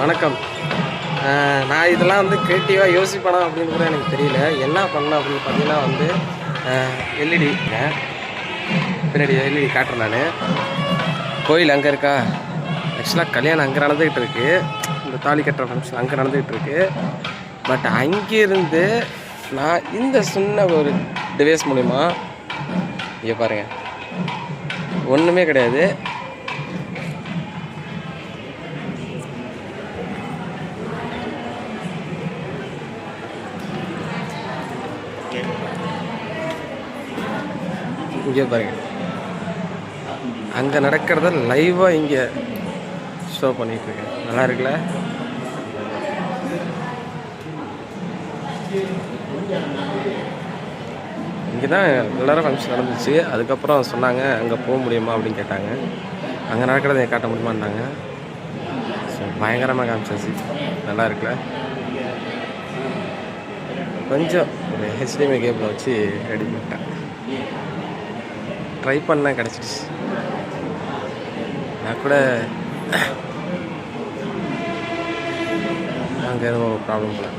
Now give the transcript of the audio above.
வணக்கம். நான் இதெல்லாம் வந்து க்ரியேட்டிவாக யோசிப்பேனா அப்படின்னு கூட எனக்கு தெரியல. என்ன பண்ணேன் அப்படின்னு பார்த்தீங்கன்னா வந்து எல்இடி பின்னாடி எல்இடி காட்டுறேன் நான். கோயில் அங்கே இருக்கா, ஆக்சுவலாக கல்யாணம் அங்கே நடந்துக்கிட்டு இருக்குது. இந்த தாலி கட்டுற ஃபங்க்ஷன் அங்கே நடந்துக்கிட்டு இருக்குது. பட் அங்கேருந்து நான் இந்த சின்ன ஒரு டிவைஸ் மூலிமா இங்கே பாருங்கள், ஒன்றுமே கிடையாது. இங்கே பாருங்க, அங்கே நடக்கிறத லைவாக இங்கே ஷோ பண்ணிகிட்ருக்கேன். நல்லா இருக்குல்ல? இங்கே தான் எல்லோரும் ஃபங்க்ஷன் நடந்துச்சு. அதுக்கப்புறம் சொன்னாங்க அங்கே போக முடியுமா அப்படின்னு கேட்டாங்க. அங்கே நடக்கிறத காட்ட முடியுமான்னாங்க. ஸோ பயங்கரமாக காமிச்சாச்சு. நல்லா இருக்குல்ல? கொஞ்சம் ஒரு ஹெச்டிஎம்ஐ கேபிள் வச்சு ரெடி பண்ணிட்டேன். ட்ரை பண்ணேன், கிடச்சிடுச்சு. நான் கூட அங்கே எதுவும் ப்ராப்ளம் இல்லை.